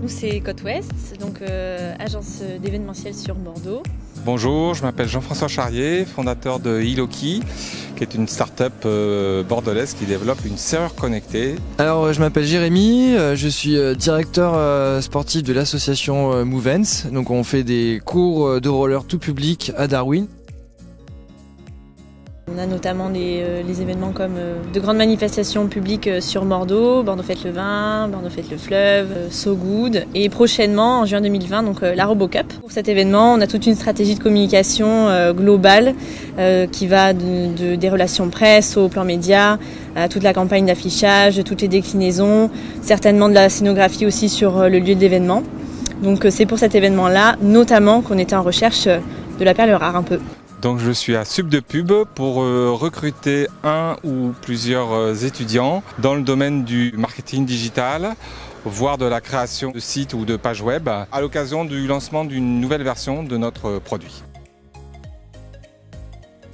Nous, c'est Côte Ouest, donc agence d'événementiel sur Bordeaux. Bonjour, je m'appelle Jean-François Charrier, fondateur de Iloki, qui est une start-up bordelaise qui développe une serrure connectée. Alors, je m'appelle Jérémy, je suis directeur sportif de l'association Movens. Donc, on fait des cours de roller tout public à Darwin. On a notamment les événements comme de grandes manifestations publiques sur Bordeaux, Bordeaux Fête le Vin, Bordeaux Fête le Fleuve, So Good. Et prochainement, en juin 2020, donc la RoboCup. Pour cet événement, on a toute une stratégie de communication globale qui va des relations presse au plan média, à toute la campagne d'affichage, toutes les déclinaisons, certainement de la scénographie aussi sur le lieu de l'événement. Donc c'est pour cet événement-là, notamment, qu'on était en recherche de la perle rare un peu. Donc je suis à Sub de Pub pour recruter un ou plusieurs étudiants dans le domaine du marketing digital, voire de la création de sites ou de pages web, à l'occasion du lancement d'une nouvelle version de notre produit.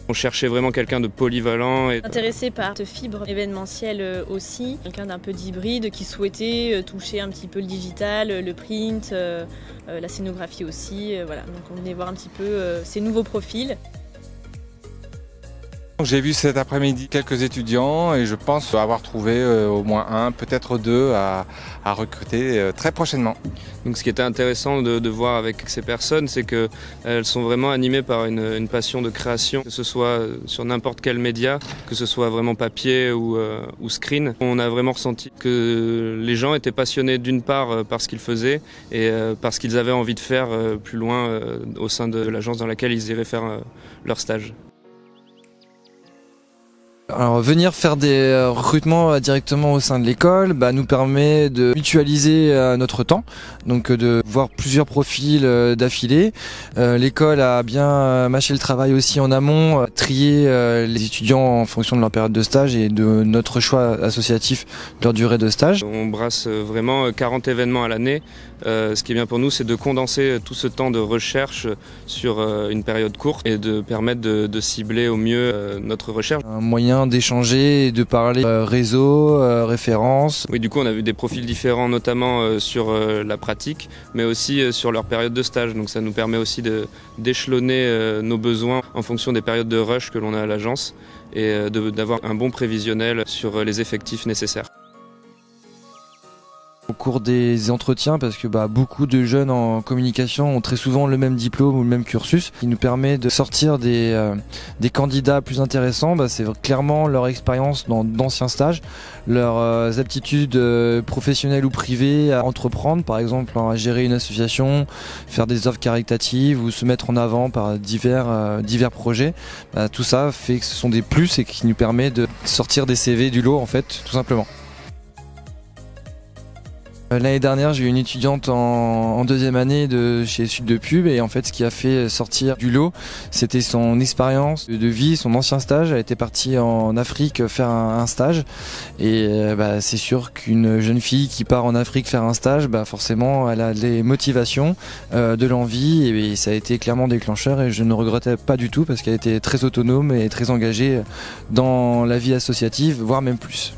On cherchait vraiment quelqu'un de polyvalent. Intéressé par cette fibre événementielle aussi, quelqu'un d'un peu d'hybride qui souhaitait toucher un petit peu le digital, le print, la scénographie aussi. Voilà. Donc on venait voir un petit peu ces nouveaux profils. J'ai vu cet après-midi quelques étudiants et je pense avoir trouvé au moins un, peut-être deux à recruter très prochainement. Donc ce qui était intéressant de voir avec ces personnes, c'est qu'elles sont vraiment animées par une passion de création, que ce soit sur n'importe quel média, que ce soit vraiment papier ou screen. On a vraiment ressenti que les gens étaient passionnés d'une part par ce qu'ils faisaient et par ce qu'ils avaient envie de faire plus loin au sein de l'agence dans laquelle ils iraient faire leur stage. Alors, venir faire des recrutements directement au sein de l'école nous permet de mutualiser notre temps, donc de voir plusieurs profils d'affilée. L'école a bien mâché le travail aussi en amont, trier les étudiants en fonction de leur période de stage et de notre choix associatif de leur durée de stage. On brasse vraiment 40 événements à l'année. Ce qui est bien pour nous, c'est de condenser tout ce temps de recherche sur une période courte et de permettre de cibler au mieux notre recherche. Un moyen d'échanger et de parler réseau, référence. Oui, du coup, on a vu des profils différents, notamment sur la pratique, mais aussi sur leur période de stage. Donc ça nous permet aussi d'échelonner nos besoins en fonction des périodes de rush que l'on a à l'agence et d'avoir un bon prévisionnel sur les effectifs nécessaires. Au cours des entretiens, parce que beaucoup de jeunes en communication ont très souvent le même diplôme ou le même cursus, qui nous permet de sortir des candidats plus intéressants. C'est clairement leur expérience dans d'anciens stages, leurs aptitudes professionnelles ou privées à entreprendre, par exemple à gérer une association, faire des offres caritatives ou se mettre en avant par divers projets. Tout ça fait que ce sont des plus et qui nous permet de sortir des CV du lot en fait, tout simplement. L'année dernière, j'ai eu une étudiante en deuxième année chez Sud de Pub et en fait, ce qui a fait sortir du lot, c'était son expérience de vie, son ancien stage. Elle était partie en Afrique faire un stage et c'est sûr qu'une jeune fille qui part en Afrique faire un stage, forcément, elle a des motivations, de l'envie et ça a été clairement déclencheur et je ne regrettais pas du tout parce qu'elle était très autonome et très engagée dans la vie associative, voire même plus.